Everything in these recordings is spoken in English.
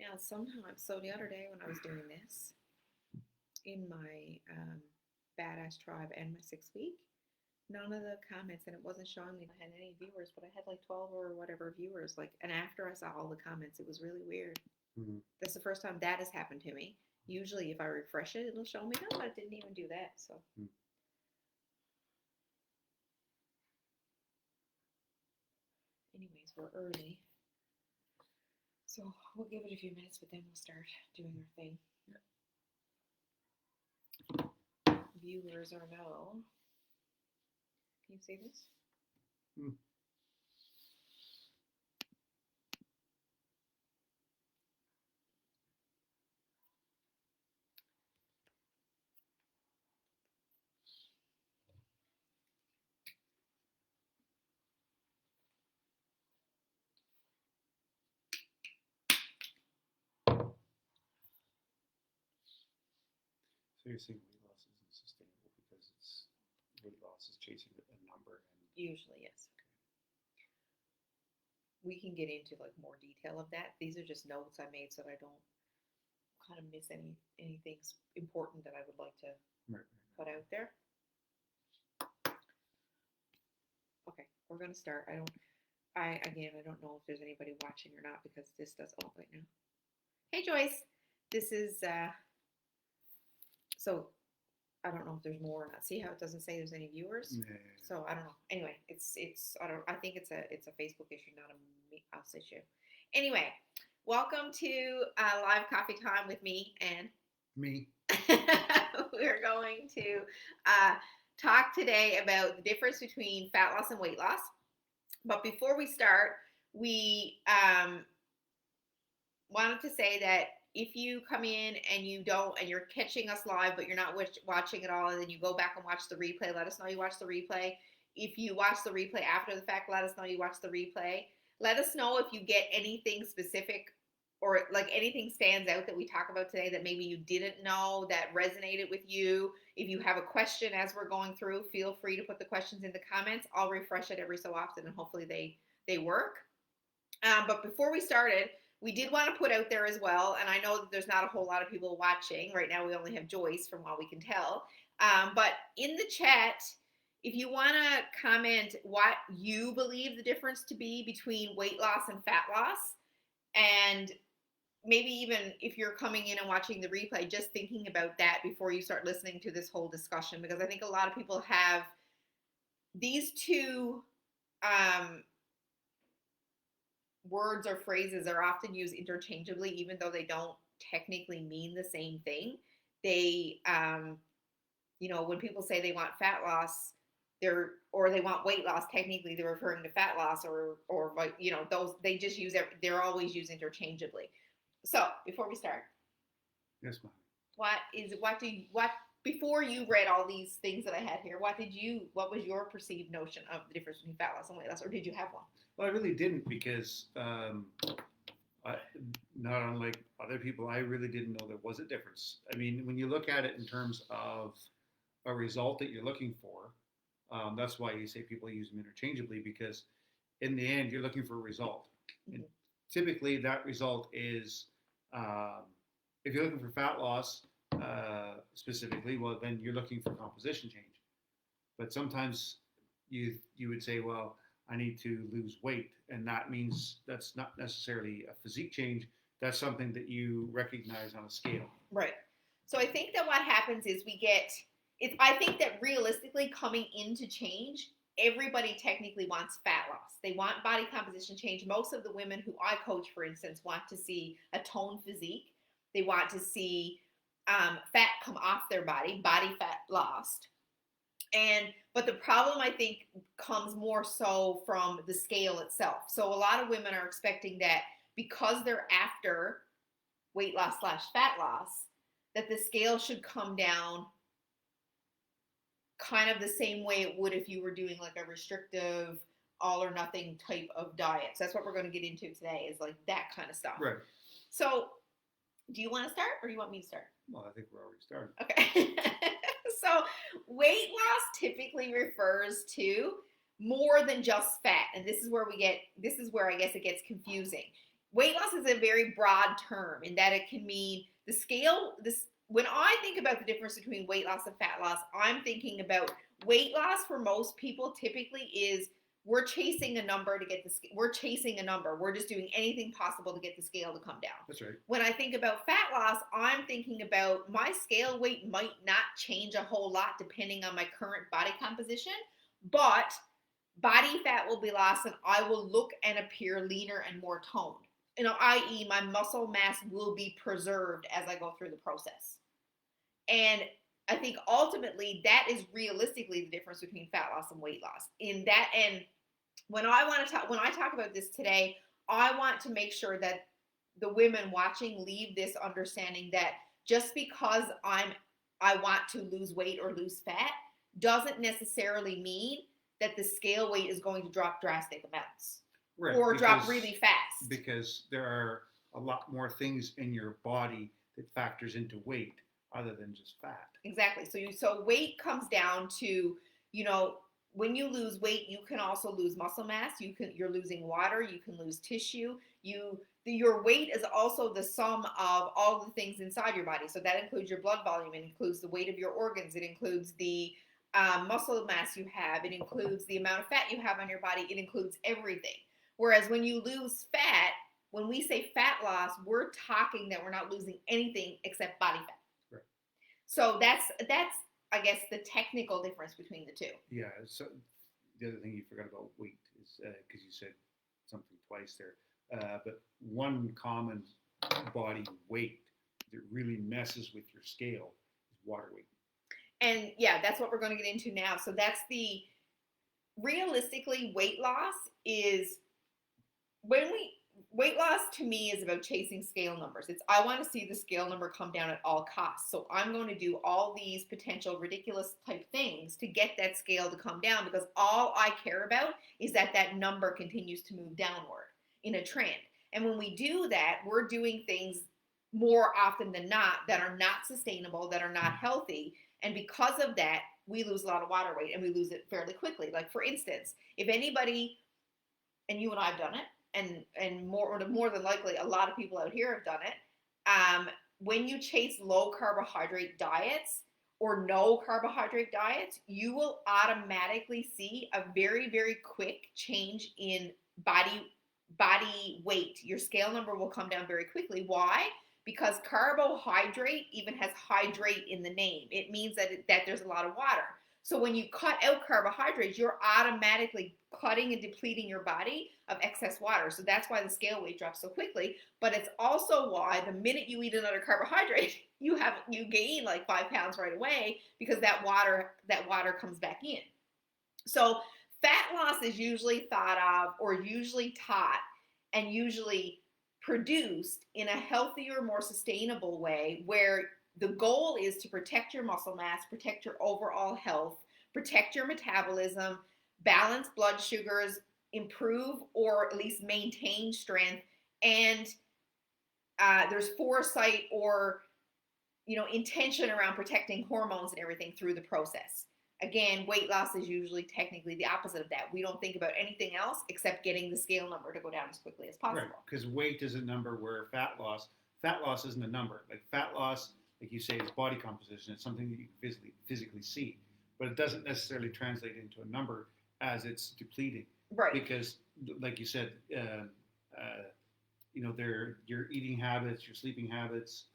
Yeah, sometimes. So the other day when I was doing this in my Badass Tribe and my 6 week, none of the comments, and it wasn't showing me I had any viewers, but I had like 12 or whatever viewers. Like, and after I saw all the comments, it was really weird. Mm-hmm. That's the first time that has happened to me. Usually, if I refresh it, it'll show me. No, it didn't even do that. So, anyways, we're early. So we'll give it a few minutes, but then we'll start doing our thing. Viewers or no. Can you see this? Mm. So you're saying weight loss isn't sustainable because weight loss is chasing a number and Usually, yes. We can get into like more detail of that. These are just notes I made so that I don't kind of miss anything important that I would like to put out there. Okay, we're gonna start. I don't know if there's anybody watching or not because this does. Oh wait, no. Hey Joyce, this is so I don't know if there's more or not. See how it doesn't say there's any viewers? Yeah. So I don't know. Anyway, it's I think it's a Facebook issue, not a us issue. Anyway, welcome to live coffee time with me and me. We're going to talk today about the difference between fat loss and weight loss. But before we start, we wanted to say that if you come in and you're catching us live, but you're not watching it all, and then you go back and watch the replay, let us know you watch the replay. If you watch the replay after the fact, let us know you watch the replay. Let us know if you get anything specific or like anything stands out that we talk about today that maybe you didn't know that resonated with you. If you have a question as we're going through, feel free to put the questions in the comments. I'll refresh it every so often and hopefully they work. But before we started, we did want to put out there as well, and I know that there's not a whole lot of people watching. Right now we only have Joyce from what we can tell. But in the chat, if you want to comment what you believe the difference to be between weight loss and fat loss, and maybe even if you're coming in and watching the replay, just thinking about that before you start listening to this whole discussion, because I think a lot of people have these two words or phrases are often used interchangeably, even though they don't technically mean the same thing. They, when people say they want fat loss, or they want weight loss, technically they're referring to fat loss or like, those, they just use it. They're always used interchangeably. So before we start. Yes, ma'am. Before you read all these things that I had here, what was your perceived notion of the difference between fat loss and weight loss, or did you have one? Well, I really didn't because, not unlike other people, I really didn't know there was a difference. I mean, when you look at it in terms of a result that you're looking for, that's why you say people use them interchangeably, because in the end, you're looking for a result. Mm-hmm. And typically, that result is, if you're looking for fat loss specifically, well, then you're looking for composition change. But sometimes you would say, well, I need to lose weight, and that means that's not necessarily a physique change. That's something that you recognize on a scale. Right. So I think that what happens is I think that realistically coming into change, everybody technically wants fat loss. They want body composition change. Most of the women who I coach, for instance, want to see a toned physique. They want to see fat come off their body fat lost. But the problem, I think, comes more so from the scale itself. So a lot of women are expecting that because they're after weight loss / fat loss, that the scale should come down kind of the same way it would if you were doing like a restrictive all or nothing type of diet. So that's what we're going to get into today, is like that kind of stuff. Right. So do you want to start or do you want me to start? Well, I think we're already started. Okay. So weight loss typically refers to more than just fat. And this is where I guess it gets confusing. weight loss is a very broad term in that it can mean the scale. This when I think about the difference between weight loss and fat loss, I'm thinking about weight loss for most people typically is we're chasing a number to get we're chasing a number. We're just doing anything possible to get the scale to come down. That's right. When I think about fat loss, I'm thinking about my scale weight might not change a whole lot depending on my current body composition, but body fat will be lost and I will look and appear leaner and more toned. I.e., my muscle mass will be preserved as I go through the process. And I think ultimately that is realistically the difference between fat loss and weight loss. In that, and when I talk about this today, I want to make sure that the women watching leave this understanding that just because I want to lose weight or lose fat doesn't necessarily mean that the scale weight is going to drop drastic amounts. Right, or drop really fast. Because there are a lot more things in your body that factors into weight other than just fat. Exactly. So weight comes down to, when you lose weight, you can also lose muscle mass. You're losing water. You can lose tissue. Your weight is also the sum of all the things inside your body. So that includes your blood volume. It includes the weight of your organs. It includes the muscle mass you have. It includes the amount of fat you have on your body. It includes everything. Whereas when you lose fat, when we say fat loss, we're talking that we're not losing anything except body fat. Right. So that's I guess the technical difference between the two. Yeah. So the other thing you forgot about weight is because you said something twice there, but one common body weight that really messes with your scale is water weight. And yeah, that's what we're going to get into now. So that's realistically, weight loss is weight loss to me is about chasing scale numbers. I want to see the scale number come down at all costs. So I'm going to do all these potential ridiculous type things to get that scale to come down because all I care about is that number continues to move downward in a trend. And when we do that, we're doing things more often than not that are not sustainable, that are not healthy. And because of that, we lose a lot of water weight and we lose it fairly quickly. Like for instance, if anybody, and you and I have done it, and more than likely a lot of people out here have done it, when you chase low carbohydrate diets or no carbohydrate diets, you will automatically see a very, very quick change in body weight. Your scale number will come down very quickly. Why? Because carbohydrate even has hydrate in the name. It means that there's a lot of water. So when you cut out carbohydrates, you're automatically cutting and depleting your body of excess water. So that's why the scale weight drops so quickly. But it's also why the minute you eat another carbohydrate, you gain like 5 pounds right away because that water comes back in. So fat loss is usually thought of or usually taught and usually produced in a healthier, more sustainable way where the goal is to protect your muscle mass, protect your overall health, protect your metabolism, balance blood sugars, improve or at least maintain strength, and there's foresight or intention around protecting hormones and everything through the process. Again, weight loss is usually technically the opposite of that. We don't think about anything else except getting the scale number to go down as quickly as possible. Right, because weight is a number where fat loss isn't a number. Like fat loss, like you say, is body composition. It's something that you can physically see, but it doesn't necessarily translate into a number as it's depleting. Right. Because, like you said, your eating habits, your sleeping habits,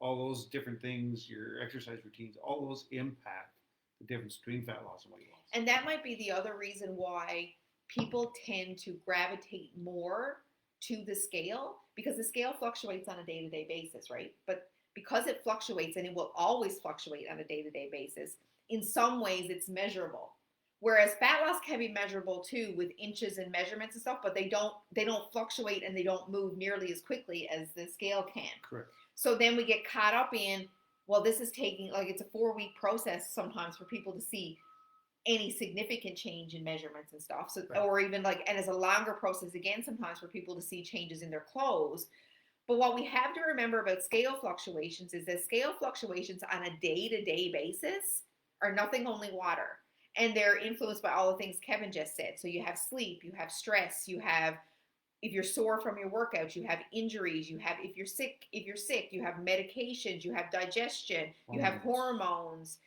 all those different things, your exercise routines, all those impact the difference between fat loss and weight loss. And that might be the other reason why people tend to gravitate more to the scale, because the scale fluctuates on a day-to-day basis, right? But because it fluctuates, and it will always fluctuate on a day-to-day basis, in some ways it's measurable. Whereas fat loss can be measurable too with inches and measurements and stuff, but they don't fluctuate and they don't move nearly as quickly as the scale can. Correct. So then we get caught up in, well, this is taking, like it's a 4-week process sometimes for people to see any significant change in measurements and stuff. So, right. Or even and it's a longer process again sometimes for people to see changes in their clothes. But what we have to remember about scale fluctuations is that scale fluctuations on a day-to-day basis are nothing only water. And they're influenced by all the things Kevin just said. So you have sleep, you have stress, you have if you're sore from your workouts, you have injuries, you have, if you're sick, you have medications, you have digestion, you have hormones.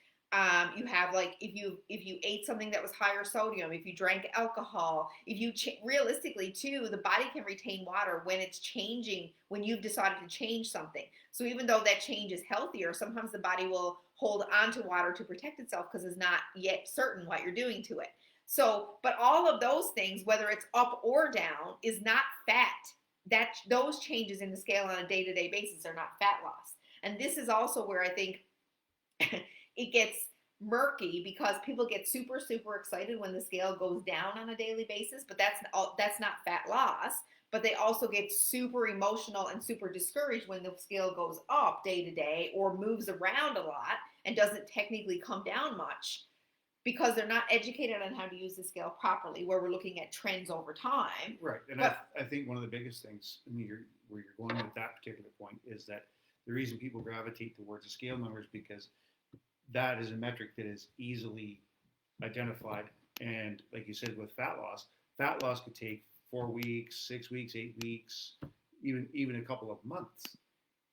You have, like, if you ate something that was higher sodium, if you drank alcohol, if you realistically too, the body can retain water when it's changing, when you've decided to change something. So even though that change is healthier, sometimes the body will hold on to water to protect itself because it's not yet certain what you're doing to it. So, but all of those things, whether it's up or down, is not fat. That those changes in the scale on a day-to-day basis are not fat loss. And this is also where I think it gets murky, because people get super, super excited when the scale goes down on a daily basis, but that's not fat loss. But they also get super emotional and super discouraged when the scale goes up day to day or moves around a lot and doesn't technically come down much, because they're not educated on how to use the scale properly, where we're looking at trends over time. Right. And I think one of the biggest things, where you're going with that particular point, is that the reason people gravitate towards the scale numbers, because that is a metric that is easily identified. And like you said, with fat loss could take 4 weeks, 6 weeks, 8 weeks, even a couple of months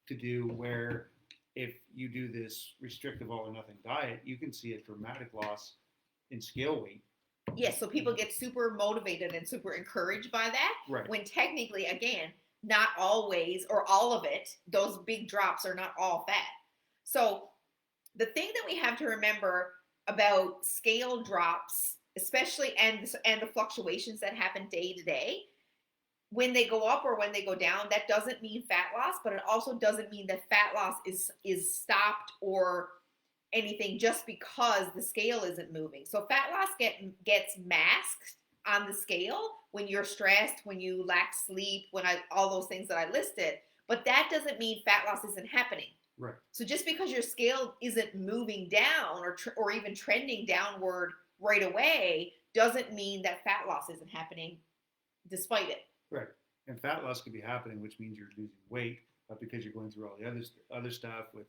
to do, where if you do this restrictive all or nothing diet, you can see a dramatic loss in scale weight. Yes, so people get super motivated and super encouraged by that. Right. When technically, again, not always or all of it, those big drops are not all fat. So the thing that we have to remember about scale drops, especially, and the fluctuations that happen day to day, when they go up or when they go down, that doesn't mean fat loss, but it also doesn't mean that fat loss is stopped or anything just because the scale isn't moving. So fat loss gets masked on the scale when you're stressed, when you lack sleep, all those things that I listed, but that doesn't mean fat loss isn't happening. Right. So just because your scale isn't moving down or even trending downward right away doesn't mean that fat loss isn't happening despite it. Right. And fat loss could be happening, which means you're losing weight, but because you're going through all the other stuff with,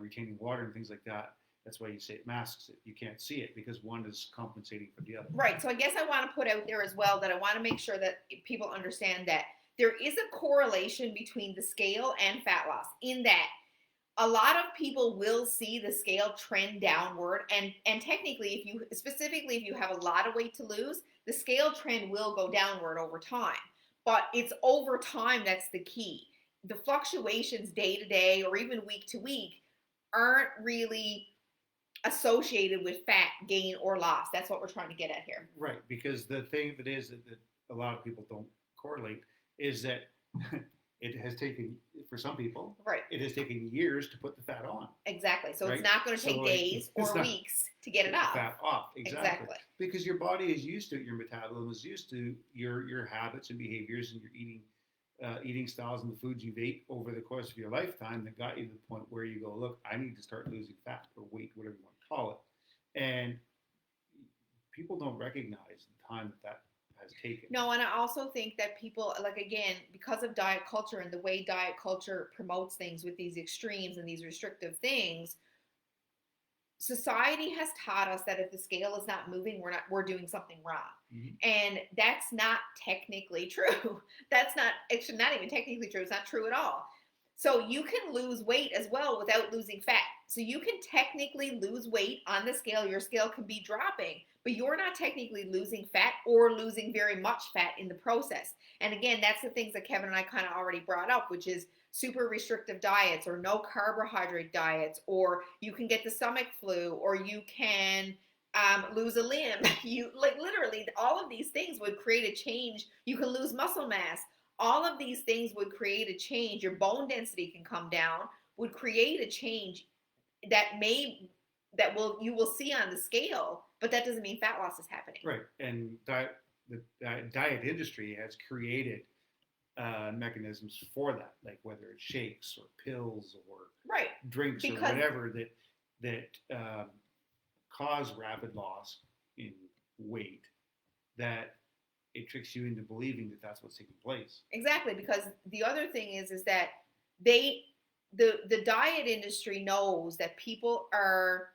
retaining water and things like that. That's why you say it masks it. You can't see it because one is compensating for the other. Right. So I guess I want to put out there as well that I want to make sure that people understand that there is a correlation between the scale and fat loss, in that a lot of people will see the scale trend downward, and technically, if you have a lot of weight to lose, the scale trend will go downward over time. But it's over time that's the key. The fluctuations day to day or even week to week aren't really associated with fat gain or loss. That's what we're trying to get at here. Right, because the thing that is that a lot of people don't correlate is that it has taken, for some people, right, it has taken years to put the fat on. Exactly. So right? It's not going to take days or weeks to get it off. Fat off, exactly. Because your body is used to it, your metabolism is used to your habits and behaviors and your eating styles and the foods you've ate over the course of your lifetime that got you to the point where you go, look, I need to start losing fat or weight, whatever you want to call it. And people don't recognize the time that has taken. No, and I also think that people, like, again, because of diet culture and the way diet culture promotes things with these extremes and these restrictive things, society has taught us that if the scale is not moving, we're doing something wrong. Mm-hmm. And that's not technically true. That's not even technically true. It's not true at all. So you can lose weight as well without losing fat. So you can technically lose weight on the scale. Your scale can be dropping, but you're not technically losing fat or losing very much fat in the process. And again, that's the things that Kevin and I kind of already brought up, which is super restrictive diets or no carbohydrate diets, or you can get the stomach flu, or you can lose a limb. You, like, literally all of these things would create a change. You can lose muscle mass. All of these things would create a change. Your bone density can come down, would create a change you will see on the scale, but that doesn't mean fat loss is happening. Right. And the diet industry has created mechanisms for that, like whether it's shakes or pills or right, drinks or whatever that cause rapid loss in weight, that it tricks you into believing that that's what's taking place. Exactly, because the other thing is that the diet industry knows that people are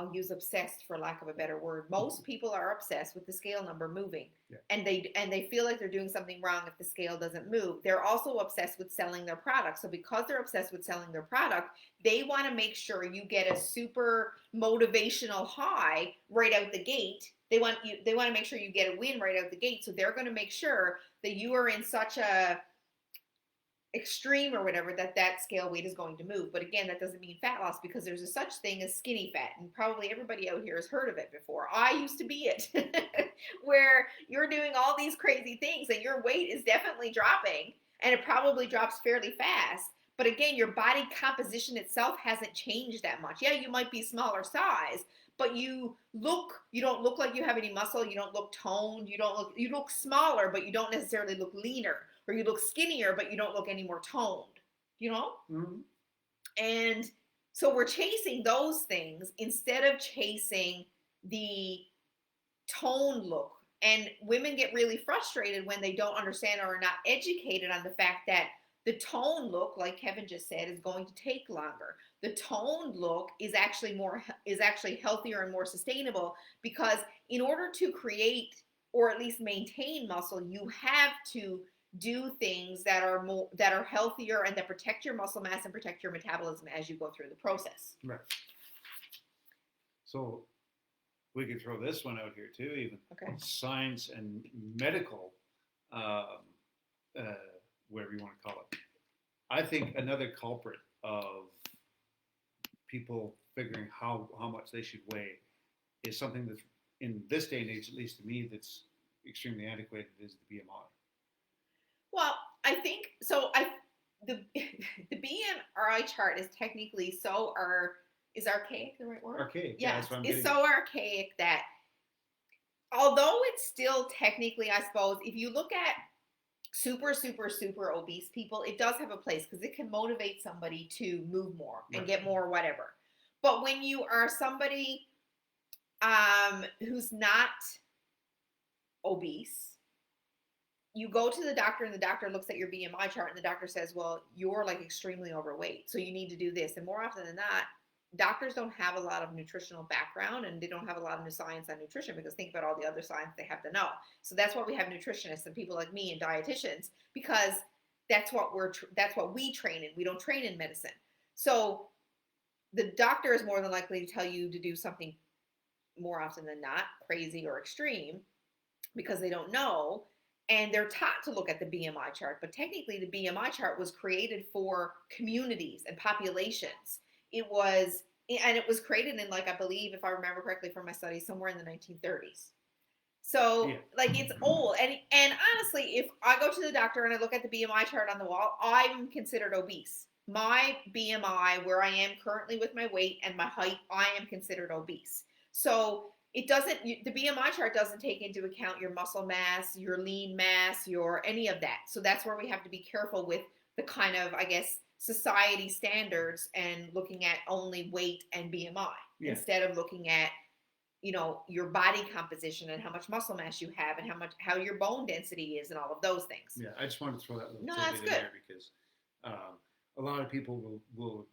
I'll use obsessed for lack of a better word. Most people are obsessed with the scale number moving. Yeah. And they feel like they're doing something wrong if the scale doesn't move. They're also obsessed with selling their product. So because they're obsessed with selling their product, they want to make sure you get a super motivational high right out the gate. They want to make sure you get a win right out the gate. So they're going to make sure that you are in such a extreme or whatever that scale weight is going to move. But again, that doesn't mean fat loss, because there's a such thing as skinny fat, and probably everybody out here has heard of it before. I used to be it. Where you're doing all these crazy things and your weight is definitely dropping, and it probably drops fairly fast, but again, your body composition itself hasn't changed that much. Yeah, you might be smaller size, but you don't look like you have any muscle, you don't look toned, you look smaller, but you don't necessarily look leaner, or you look skinnier, but you don't look any more toned, you know? Mm-hmm. And so we're chasing those things instead of chasing the tone look. And women get really frustrated when they don't understand or are not educated on the fact that the tone look, like Kevin just said, is going to take longer. The toned look is actually healthier and more sustainable, because in order to create or at least maintain muscle, you have to do things that are healthier and that protect your muscle mass and protect your metabolism as you go through the process. Right. So we could throw this one out here too, even. Okay. Science and medical, whatever you want to call it. I think another culprit of people figuring how much they should weigh is something that's, in this day and age, at least to me, that's extremely antiquated, is the BMI. Well, I think so. The BMI chart is technically is archaic the right word? Archaic. Yeah, that's what I'm it's getting so archaic that although it's still technically, I suppose, if you look at super, super, super obese people, it does have a place because it can motivate somebody to move more and get more whatever. But when you are somebody who's not obese, you go to the doctor and the doctor looks at your BMI chart and the doctor says, well, you're like extremely overweight, so you need to do this. And more often than not, doctors don't have a lot of nutritional background, and they don't have a lot of new science on nutrition, because think about all the other science they have to know. So that's why we have nutritionists and people like me and dietitians, because that's what we train in. We don't train in medicine. So the doctor is more than likely to tell you to do something, more often than not, crazy or extreme, because they don't know. And they're taught to look at the BMI chart, but technically the BMI chart was created for communities and populations. It was created in, like, I believe, if I remember correctly from my studies, somewhere in the 1930s. So like, it's old. And honestly, if I go to the doctor and I look at the BMI chart on the wall, I'm considered obese. My BMI, where I am currently with my weight and my height, I am considered obese. So the BMI chart doesn't take into account your muscle mass, your lean mass, your any of that. So that's where we have to be careful with the kind of, I guess, society standards and looking at only weight and BMI instead of looking at, your body composition and how much muscle mass you have and how your bone density is and all of those things. Yeah, I just wanted to throw that little tidbit in there because a lot of people will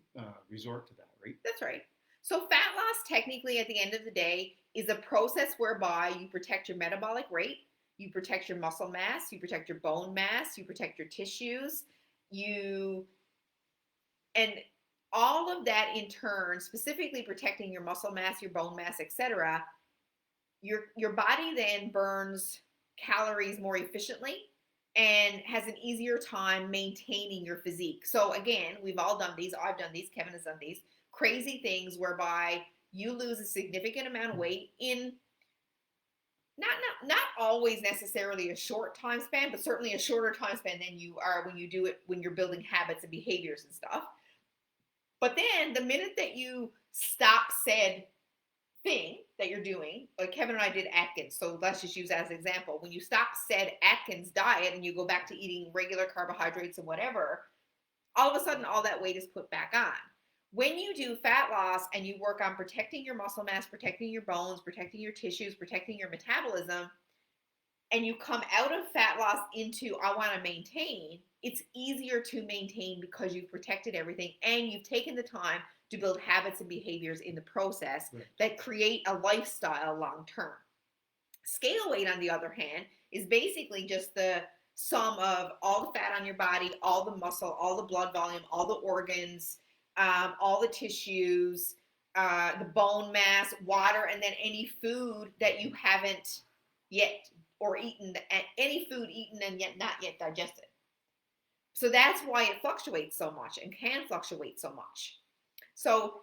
resort to that, right? That's right. So fat loss, technically, at the end of the day, is a process whereby you protect your metabolic rate, you protect your muscle mass, you protect your bone mass, you protect your tissues, and all of that in turn, specifically protecting your muscle mass, your bone mass, etc. Your body then burns calories more efficiently and has an easier time maintaining your physique. So again, we've all done these. I've done these. Kevin has done these crazy things whereby you lose a significant amount of weight in not always necessarily a short time span, but certainly a shorter time span than you are when you do it when you're building habits and behaviors and stuff. But then the minute that you stop said thing that you're doing, like Kevin and I did Atkins, so let's just use that as an example. When you stop said Atkins diet and you go back to eating regular carbohydrates and whatever, all of a sudden all that weight is put back on. When you do fat loss and you work on protecting your muscle mass, protecting your bones, protecting your tissues, protecting your metabolism, and you come out of fat loss into I want to maintain, it's easier to maintain because you've protected everything and you've taken the time to build habits and behaviors in the process Right. that create a lifestyle long term. Scale weight, on the other hand, is basically just the sum of all the fat on your body, all the muscle, all the blood volume, all the organs, all the tissues, the bone mass, water, and then any food that you haven't yet or eaten, any food eaten and yet not yet digested. So that's why it fluctuates so much and can fluctuate so much. So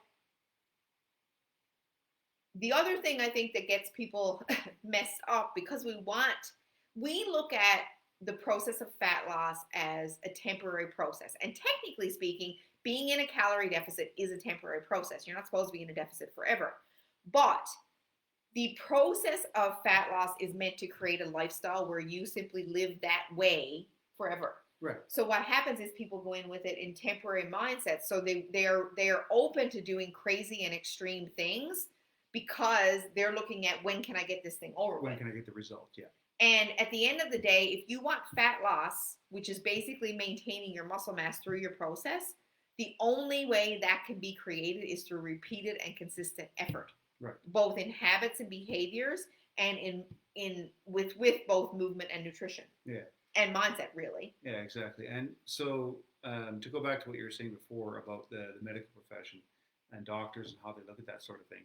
the other thing I think that gets people messed up, because we look at the process of fat loss as a temporary process. And technically speaking, being in a calorie deficit is a temporary process. You're not supposed to be in a deficit forever. But the process of fat loss is meant to create a lifestyle where you simply live that way forever. Right. So what happens is people go in with it in temporary mindsets. So they are open to doing crazy and extreme things because they're looking at when can I get this thing over with? When can I get the result? Yeah. And at the end of the day, if you want fat loss, which is basically maintaining your muscle mass through your process, the only way that can be created is through repeated and consistent effort. Right. Both in habits and behaviors and in with both movement and nutrition. Yeah. And mindset, really. Yeah, exactly. And so to go back to what you were saying before about the medical profession and doctors and how they look at that sort of thing,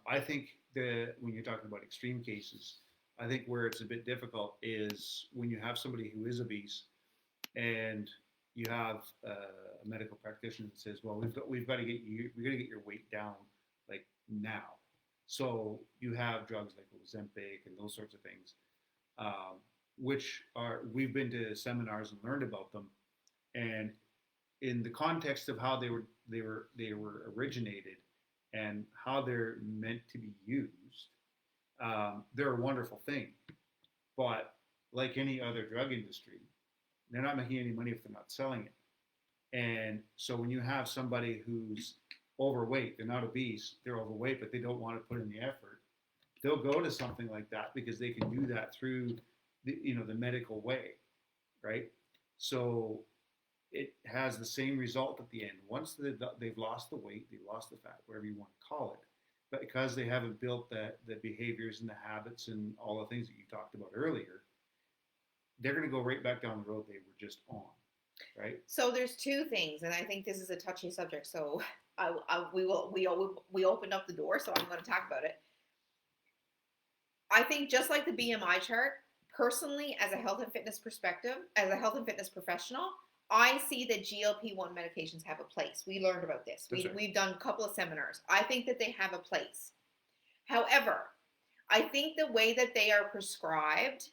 I think when you're talking about extreme cases, I think where it's a bit difficult is when you have somebody who is obese and you have a medical practitioner that says, "Well, we've got to get your weight down like now." So you have drugs like Ozempic and those sorts of things, which we've been to seminars and learned about them, and in the context of how they were originated and how they're meant to be used, they're a wonderful thing. But like any other drug industry, they're not making any money if they're not selling it. And so when you have somebody who's overweight, they're not obese, they're overweight, but they don't want to put in the effort, they'll go to something like that because they can do that through the medical way, right? So it has the same result at the end. Once they've lost the weight, they've lost the fat, whatever you want to call it, but because they haven't built the behaviors and the habits and all the things that you talked about earlier, they're going to go right back down the road they were just on, right? So there's two things, and I think this is a touchy subject. So we opened up the door, so I'm going to talk about it. I think just like the BMI chart, personally, as a health and fitness perspective, as a health and fitness professional, I see that GLP-1 medications have a place. We learned about this. We've done a couple of seminars. I think that they have a place. However, I think the way that they are prescribed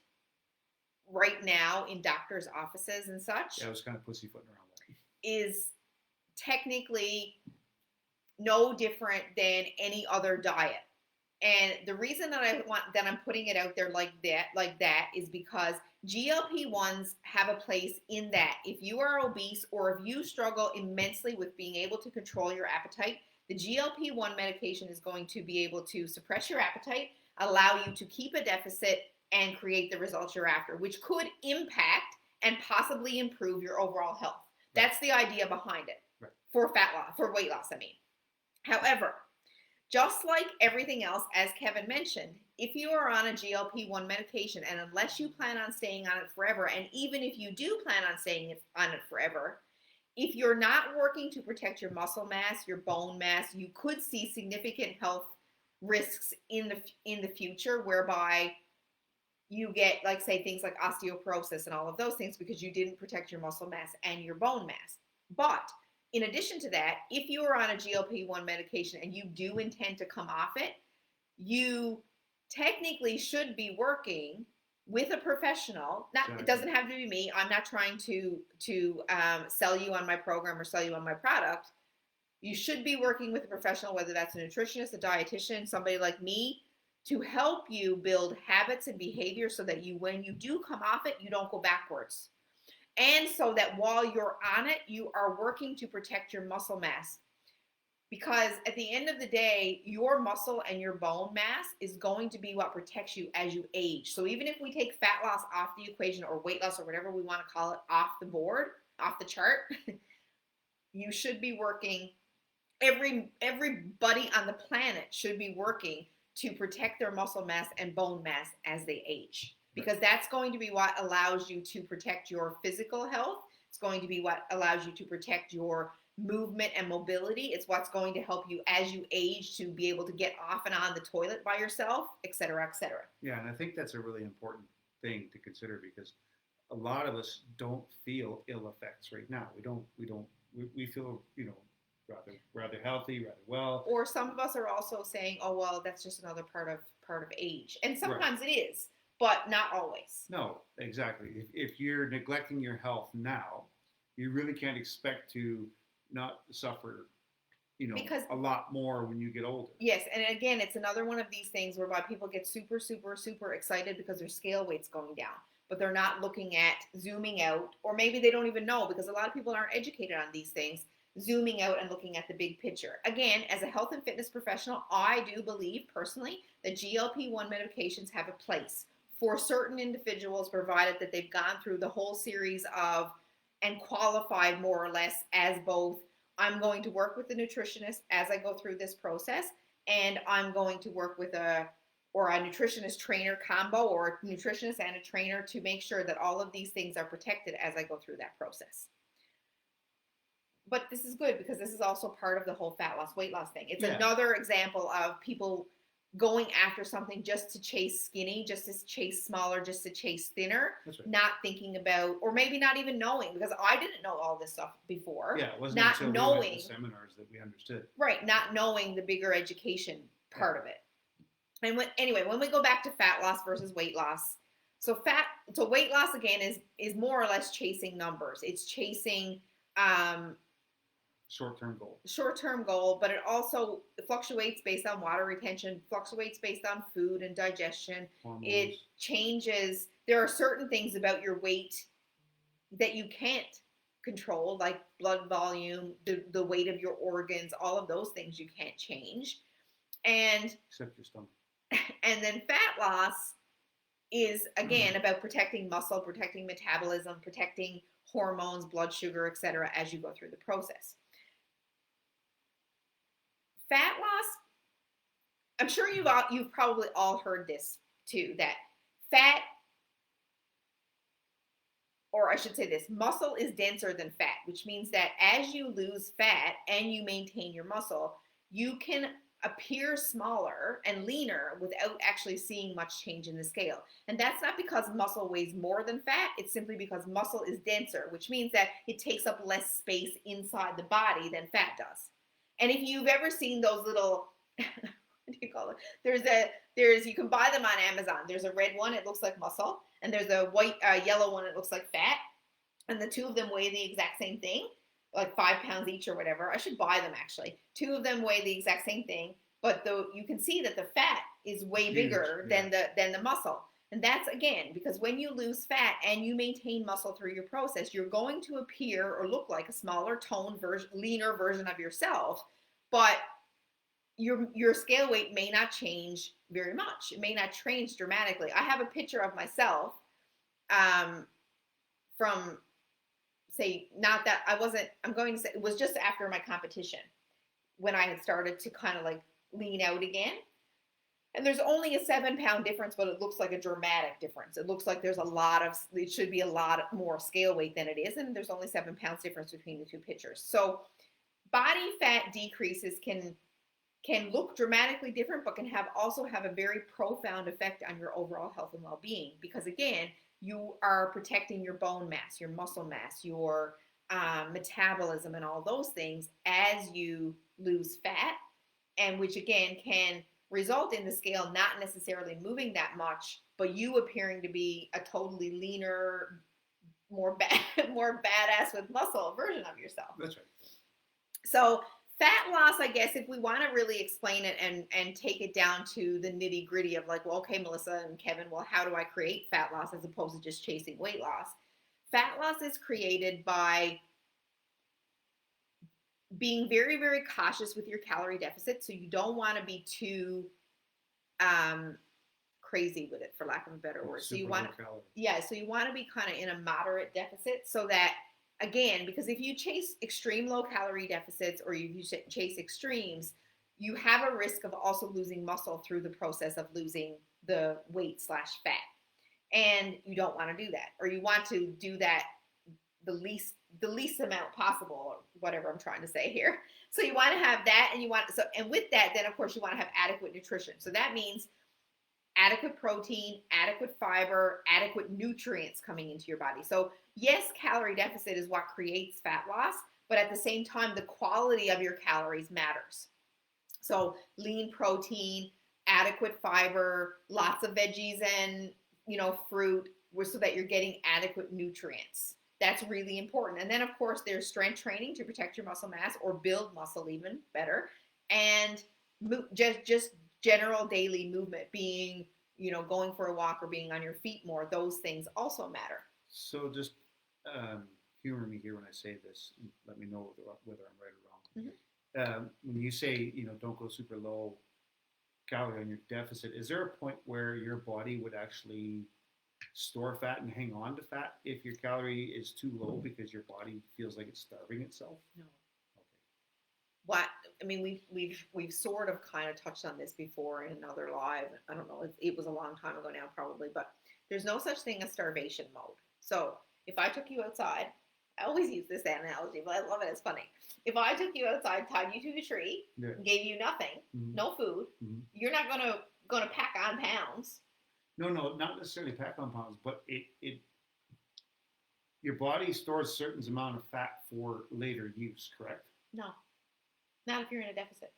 right now in doctors' offices and such, I was kind of pussyfooting around that, is technically no different than any other diet. And the reason that I'm putting it out there like that is because GLP-1s have a place in that. If you are obese or if you struggle immensely with being able to control your appetite, the GLP-1 medication is going to be able to suppress your appetite, allow you to keep a deficit, and create the results you're after, which could impact and possibly improve your overall health. That's the idea behind it. Right. For weight loss, I mean. However, just like everything else, as Kevin mentioned, if you are on a GLP-1 medication, and unless you plan on staying on it forever, and even if you do plan on staying on it forever, if you're not working to protect your muscle mass, your bone mass, you could see significant health risks in the future, whereby you get, like, say, things like osteoporosis and all of those things because you didn't protect your muscle mass and your bone mass. But in addition to that, if you are on a GLP-1 medication and you do intend to come off it, you technically should be working with a professional. It doesn't have to be me. I'm not trying to sell you on my program or sell you on my product. You should be working with a professional, whether that's a nutritionist, a dietitian, somebody like me, to help you build habits and behavior so that when you do come off it, you don't go backwards. And so that while you're on it, you are working to protect your muscle mass. Because at the end of the day, your muscle and your bone mass is going to be what protects you as you age. So even if we take fat loss off the equation, or weight loss, or whatever we want to call it, off the board, off the chart, you should be working, everybody on the planet should be working to protect their muscle mass and bone mass as they age, because that's going to be what allows you to protect your physical health. It's going to be what allows you to protect your movement and mobility. It's what's going to help you as you age to be able to get off and on the toilet by yourself, et cetera, et cetera. Yeah, and I think that's a really important thing to consider, because a lot of us don't feel ill effects right now. We feel, rather healthy, rather well. Or some of us are also saying, oh, well, that's just another part of age. And sometimes it is, but not always. No, exactly. If you're neglecting your health now, you really can't expect to not suffer, because a lot more when you get older. Yes, and again, it's another one of these things whereby people get super, super, super excited because their scale weight's going down, but they're not looking at zooming out, or maybe they don't even know, because a lot of people aren't educated on these things, zooming out and looking at the big picture. Again, as a health and fitness professional, I do believe personally that GLP-1 medications have a place for certain individuals, provided that they've gone through the whole series of and qualified more or less as both, I'm going to work with the nutritionist as I go through this process, and I'm going to work with a nutritionist trainer combo, or a nutritionist and a trainer, to make sure that all of these things are protected as I go through that process. But this is good, because this is also part of the whole fat loss, weight loss thing. It's another example of people going after something just to chase skinny, just to chase smaller, just to chase thinner, not thinking about, or maybe not even knowing, because I didn't know all this stuff before. Yeah, it wasn't not until knowing we went to seminars that we understood. Right, not knowing the bigger education part of it. And when we go back to fat loss versus weight loss, so weight loss again is more or less chasing numbers. It's chasing short-term goal, but it also fluctuates based on water retention, fluctuates based on food and digestion. Hormones. It changes. There are certain things about your weight that you can't control, like blood volume, the weight of your organs, all of those things you can't change. And except your stomach. And then fat loss is, again, about protecting muscle, protecting metabolism, protecting hormones, blood sugar, etc., as you go through the process. Fat loss, I'm sure you've probably all heard this too, that fat, or I should say this, muscle is denser than fat, which means that as you lose fat and you maintain your muscle, you can appear smaller and leaner without actually seeing much change in the scale. And that's not because muscle weighs more than fat. It's simply because muscle is denser, which means that it takes up less space inside the body than fat does. And if you've ever seen those little, what do you call it? You can buy them on Amazon. There's a red one, it looks like muscle, and there's a yellow one, it looks like fat. And the two of them weigh the exact same thing, like 5 pounds each or whatever. I should buy them, actually. Two of them weigh the exact same thing, but you can see that the fat is way bigger than the muscle. And that's, again, because when you lose fat and you maintain muscle through your process, you're going to appear or look like a smaller, toned leaner version of yourself, but your scale weight may not change very much. It may not change dramatically. I have a picture of myself from, say, not that I wasn't, I'm going to say, it was just after my competition when I had started to kind of like lean out again. And there's only a 7-pound difference, but it looks like a dramatic difference. It looks like it should be a lot more scale weight than it is. And there's only 7 pounds difference between the two pictures. So body fat decreases can look dramatically different, but can also have a very profound effect on your overall health and well-being. Because again, you are protecting your bone mass, your muscle mass, your metabolism, and all those things as you lose fat, and which again can result in the scale not necessarily moving that much, but you appearing to be a totally leaner, more badass with muscle version of yourself. That's right. So fat loss, I guess, if we want to really explain it and take it down to the nitty gritty of like, well, okay, Melissa and Kevin, well, how do I create fat loss as opposed to just chasing weight loss? Fat loss is created by being very, very cautious with your calorie deficit. So you don't want to be too crazy with it, for lack of a better word. So you want to, yeah, so you want to be kind of in a moderate deficit, so that, again, because if you chase extreme low calorie deficits, or you chase extremes, you have a risk of also losing muscle through the process of losing the weight slash fat. And you don't want to do that, or you want to do that the least amount possible, or whatever I'm trying to say here. So you want to have that, and and with that, then of course you want to have adequate nutrition. So that means adequate protein, adequate fiber, adequate nutrients coming into your body. So yes, calorie deficit is what creates fat loss, but at the same time, the quality of your calories matters. So lean protein, adequate fiber, lots of veggies and, fruit, so that you're getting adequate nutrients. That's really important. And then, of course, there's strength training to protect your muscle mass or build muscle even better. And just general daily movement, being, going for a walk or being on your feet more, those things also matter. So just humor me here when I say this. And let me know whether I'm right or wrong. Mm-hmm. When you say, don't go super low calorie on your deficit, is there a point where your body would actually store fat and hang on to fat if your calorie is too low because your body feels like it's starving itself? No. We've sort of kind of touched on this before in another live. I don't know, it was a long time ago now probably, but there's no such thing as starvation mode. So if I took you outside, I always use this analogy, but I love it. It's funny. If I took you outside, tied you to a tree, gave you nothing, no food, you're not gonna pack on pounds. No, not necessarily pack on pounds, but your body stores a certain amount of fat for later use, correct? No, not if you're in a deficit.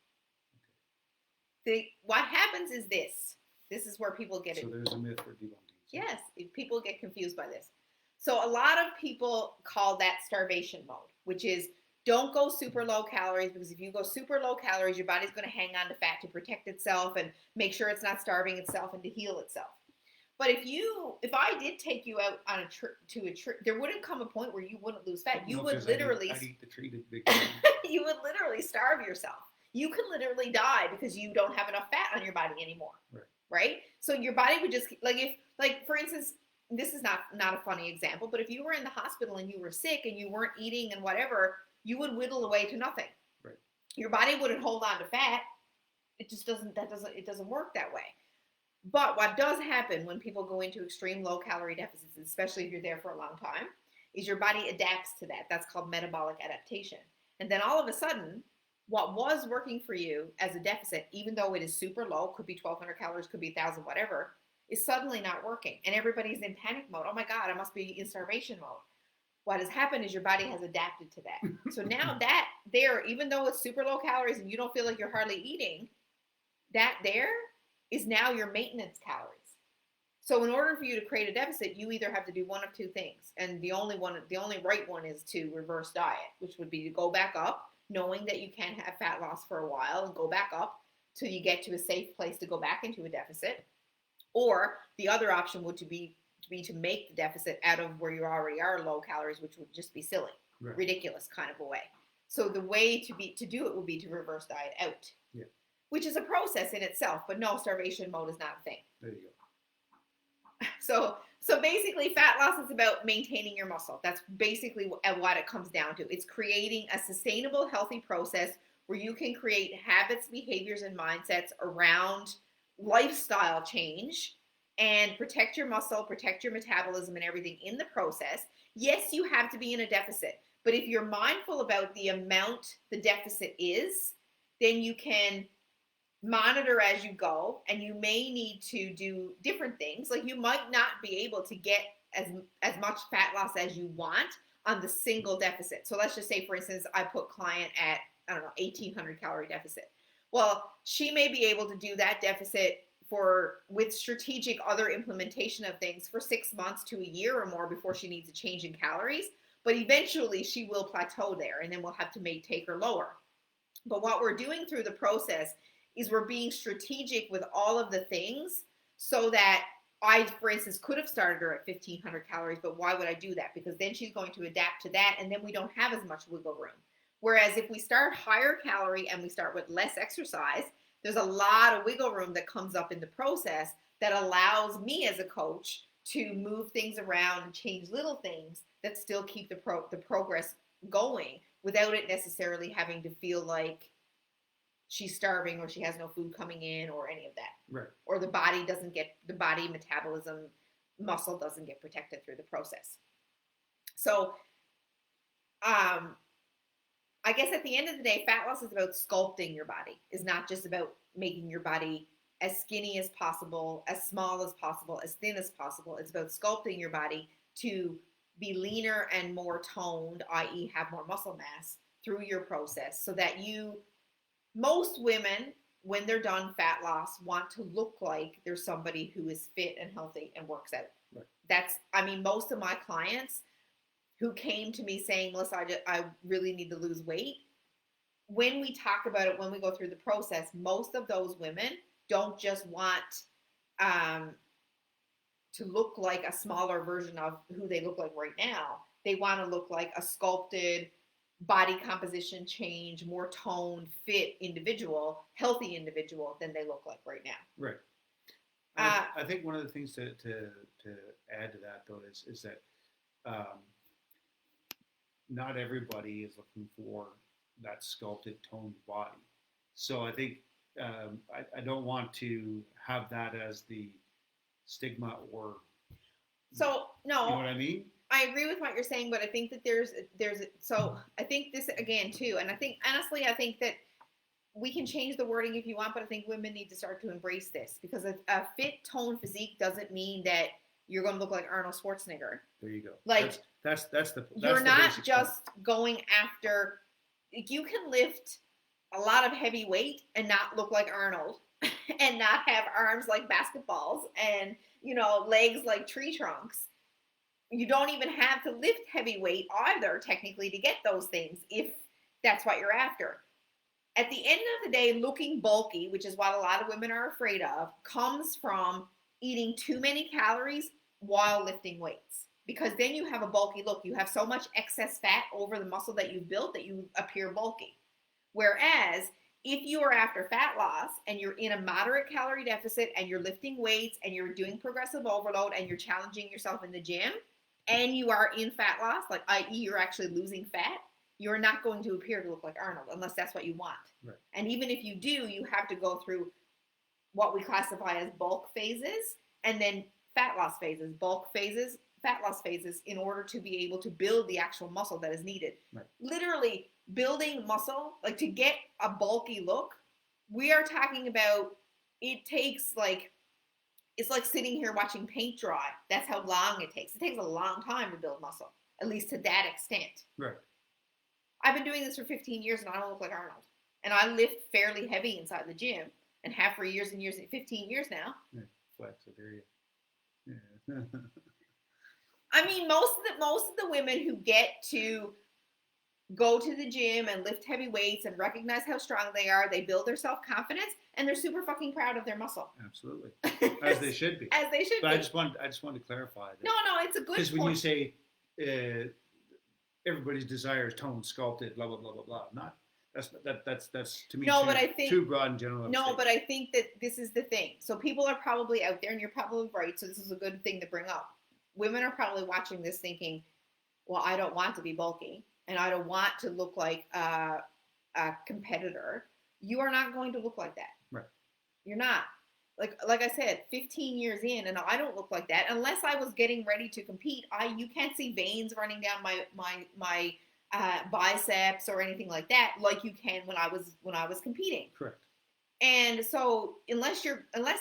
What happens is this. This is where people get it. So there's a myth for debunking. Yes, people get confused by this. So a lot of people call that starvation mode, which is don't go super low calories, because if you go super low calories, your body's going to hang on to fat to protect itself and make sure it's not starving itself and to heal itself. But if I did take you out on a trip there wouldn't come a point where you wouldn't lose fat. You would literally I'd eat the treated big you would literally starve yourself. You could literally die because you don't have enough fat on your body anymore. Right? So your body would just, for instance, this is not a funny example, but if you were in the hospital and you were sick and you weren't eating and whatever, you would whittle away to nothing. Right. Your body wouldn't hold on to fat. It just doesn't work that way. But what does happen when people go into extreme low calorie deficits, especially if you're there for a long time, is your body adapts to that. That's called metabolic adaptation. And then all of a sudden, what was working for you as a deficit, even though it is super low, could be 1,200 calories, could be 1,000, whatever, is suddenly not working. And everybody's in panic mode. Oh my God, I must be in starvation mode. What has happened is your body has adapted to that. So now that there, even though it's super low calories and you don't feel like you're hardly eating, that there is now your maintenance calories. So in order for you to create a deficit, you either have to do one of two things. And the only right one is to reverse diet, which would be to go back up, knowing that you can have fat loss for a while and go back up till you get to a safe place to go back into a deficit. Or the other option would be to make the deficit out of where you already are low calories, which would just be silly, ridiculous kind of a way. So the way to do it would be to reverse diet out, which is a process in itself. But no, starvation mode is not a thing. There you go. So basically, fat loss is about maintaining your muscle. That's basically what it comes down to. It's creating a sustainable, healthy process where you can create habits, behaviors, and mindsets around lifestyle change and protect your muscle, protect your metabolism and everything in the process. Yes, you have to be in a deficit, but if you're mindful about the amount the deficit is, then you can monitor as you go, and you may need to do different things. Like you might not be able to get as much fat loss as you want on the single deficit. So let's just say, for instance, I put client at, 1,800 calorie deficit. Well, she may be able to do that deficit with strategic other implementation of things for 6 months to a year or more before she needs a change in calories. But eventually she will plateau there, and then we'll have to take her lower. But what we're doing through the process is we're being strategic with all of the things, so that I, for instance, could have started her at 1,500 calories, but why would I do that? Because then she's going to adapt to that, and then we don't have as much wiggle room. Whereas if we start higher calorie and we start with less exercise, there's a lot of wiggle room that comes up in the process that allows me as a coach to move things around and change little things that still keep the progress going without it necessarily having to feel like she's starving or she has no food coming in or any of that. Right. Or the body metabolism muscle doesn't get protected through the process. So, I guess at the end of the day, fat loss is about sculpting your body. It's not just about making your body as skinny as possible, as small as possible, as thin as possible. It's about sculpting your body to be leaner and more toned, i.e. have more muscle mass through your process so that most women, when they're done fat loss, want to look like they're somebody who is fit and healthy and works out. Right. Most of my clients who came to me saying, Melissa, I really need to lose weight. When we talk about it, when we go through the process, most of those women don't just want to look like a smaller version of who they look like right now. They want to look like a sculpted, body composition change, more toned, fit individual, healthy individual than they look like right now. Right. I think one of the things to add to that though is that not everybody is looking for that sculpted, toned body. So I think I don't want to have that as the stigma or. So no, you know what I mean? I agree with what you're saying, but I think that so I think this again too, and I think honestly, I think that we can change the wording if you want, but I think women need to start to embrace this because a fit, toned physique doesn't mean that you're going to look like Arnold Schwarzenegger. There you go. Like that's you're not just going after. You can lift a lot of heavy weight and not look like Arnold, and not have arms like basketballs and legs like tree trunks. You don't even have to lift heavy weight either, technically, to get those things if that's what you're after. At the end of the day, looking bulky, which is what a lot of women are afraid of, comes from eating too many calories while lifting weights. Because then you have a bulky look. You have so much excess fat over the muscle that you've built that you appear bulky. Whereas if you are after fat loss and you're in a moderate calorie deficit and you're lifting weights and you're doing progressive overload and you're challenging yourself in the gym and you are in fat loss, like i.e. you're actually losing fat, you're not going to appear to look like Arnold unless that's what you want. Right. And even if you do, you have to go through what we classify as bulk phases and then fat loss phases, bulk phases, fat loss phases in order to be able to build the actual muscle that is needed. Right. Literally building muscle, like to get a bulky look, we are talking about, it takes it's like sitting here watching paint dry. That's how long it takes. It takes a long time to build muscle, at least to that extent. Right. I've been doing this for 15 years and I don't look like Arnold. And I lift fairly heavy inside the gym and have for years and years, 15 years now. Yeah, flex, I hear you. Yeah. I mean, most of the women who get to go to the gym and lift heavy weights and recognize how strong they are, they build their self-confidence and they're super fucking proud of their muscle. Absolutely. As they should be. As they should but be. I just wanted to clarify that. No, it's a good point. Because when you say everybody's desire is toned, sculpted, blah blah blah blah blah, not that's to me but I think too broad and general. No, but I think that this is the thing. So people are probably out there, and you're probably right. So this is a good thing to bring up. Women are probably watching this thinking, well, I don't want to be bulky and I don't want to look like a competitor. You are not going to look like that. Right. You're not. Like I said, 15 years in, and I don't look like that unless I was getting ready to compete. You can't see veins running down my biceps or anything like that, like you can when I was competing. Correct. And so unless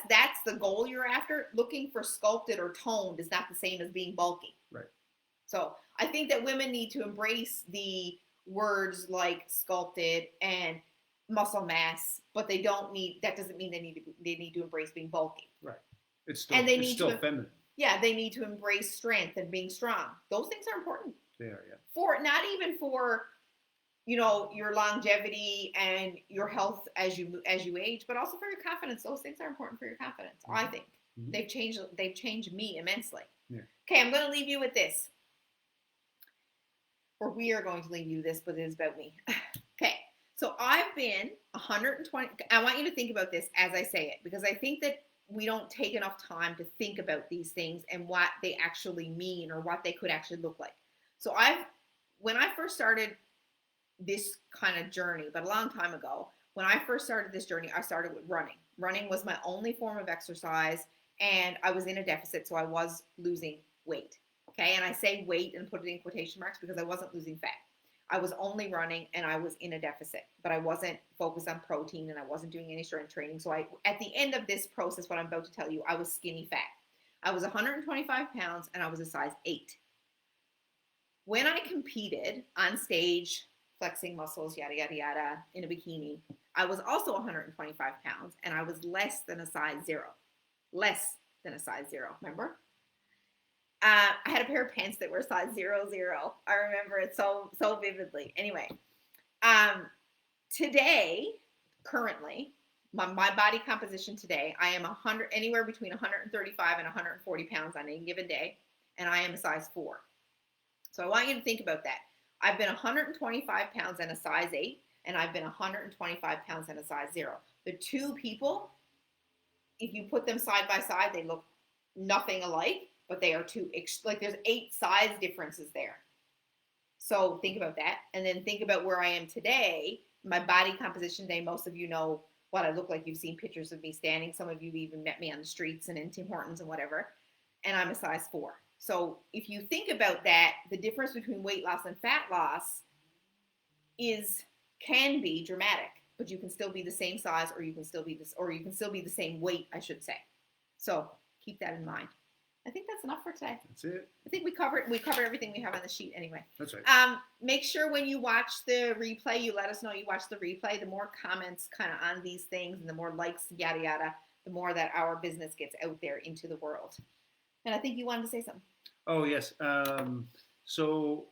that's the goal you're after, looking for sculpted or toned is not the same as being bulky. Right. So I think that women need to embrace the words like sculpted and muscle mass, but that doesn't mean they need to embrace being bulky. Right. It's still feminine. Yeah, they need to embrace strength and being strong. Those things are important. They are, yeah. For not even for your longevity and your health as you age, but also for your confidence. Those things are important for your confidence. Mm-hmm. I think mm-hmm. they've changed me immensely. Yeah. Okay, I'm going to leave you with this. or we are going to leave you this, but it is about me. Okay. So I've been 120. I want you to think about this as I say it, because I think that we don't take enough time to think about these things and what they actually mean or what they could actually look like. So when I first started this kind of journey, but a long time ago, when I first started this journey, I started with running. Running was my only form of exercise, and I was in a deficit, so I was losing weight. Okay, and I say weight and put it in quotation marks because I wasn't losing fat. I was only running and I was in a deficit, but I wasn't focused on protein and I wasn't doing any strength training. So at the end of this process, what I'm about to tell you, I was skinny fat. I was 125 pounds and I was a size 8. When I competed on stage, flexing muscles, yada, yada, yada, in a bikini, I was also 125 pounds and I was less than a size 0. Less than a size 0, remember? I had a pair of pants that were size 00. I remember it so vividly. Anyway, today, currently, my body composition today, I am anywhere between 135 and 140 pounds on any given day, and I am a size 4. So I want you to think about that. I've been 125 pounds and a size 8, and I've been 125 pounds and a size 0. The two people, if you put them side by side, they look nothing alike. But they are two, like there's 8 size differences there. So think about that. And then think about where I am today. My body composition today, most of you know what I look like. You've seen pictures of me standing. Some of you even met me on the streets and in Tim Hortons and whatever. And I'm a size 4. So if you think about that, the difference between weight loss and fat loss can be dramatic, but you can still be the same size, or you can still be the same weight, I should say. So keep that in mind. I think that's enough for today. That's it. I think we covered everything we have on the sheet anyway. That's right. Make sure when you watch the replay, you let us know you watched the replay. The more comments kind of on these things and the more likes, yada, yada, the more that our business gets out there into the world. And I think you wanted to say something. Oh, yes. So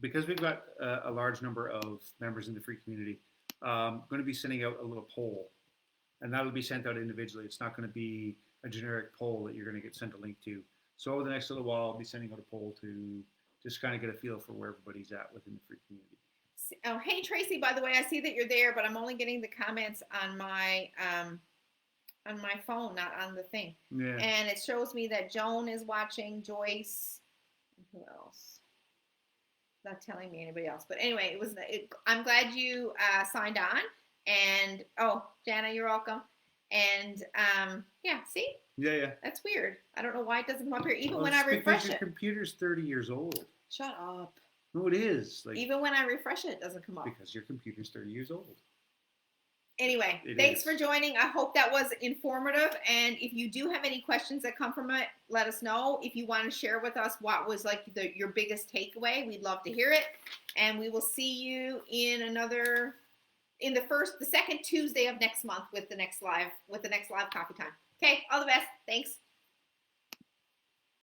because we've got a large number of members in the free community, I'm going to be sending out a little poll, and that'll be sent out individually. It's not going to be a generic poll that you're going to get sent a link to. So over the next little while, I'll be sending out a poll to just kind of get a feel for where everybody's at within the free community. Oh, hey Tracy, by the way, I see that you're there, but I'm only getting the comments on my phone, not on the thing. Yeah. And it shows me that Joan is watching, Joyce, who else? Not telling me anybody else, but anyway, I'm glad you signed on. And Jana, you're welcome. And yeah, see? Yeah. That's weird. I don't know why it doesn't come up here, even when I refresh because your computer's 30 years old. Shut up. No, it is. Even when I refresh it, it doesn't come up. Because your computer's 30 years old. Anyway, thanks for joining. I hope that was informative. And if you do have any questions that come from it, let us know. If you want to share with us what was like your biggest takeaway, we'd love to hear it. And we will see you in the second Tuesday of next month with the next live coffee time. Okay, all the best. Thanks.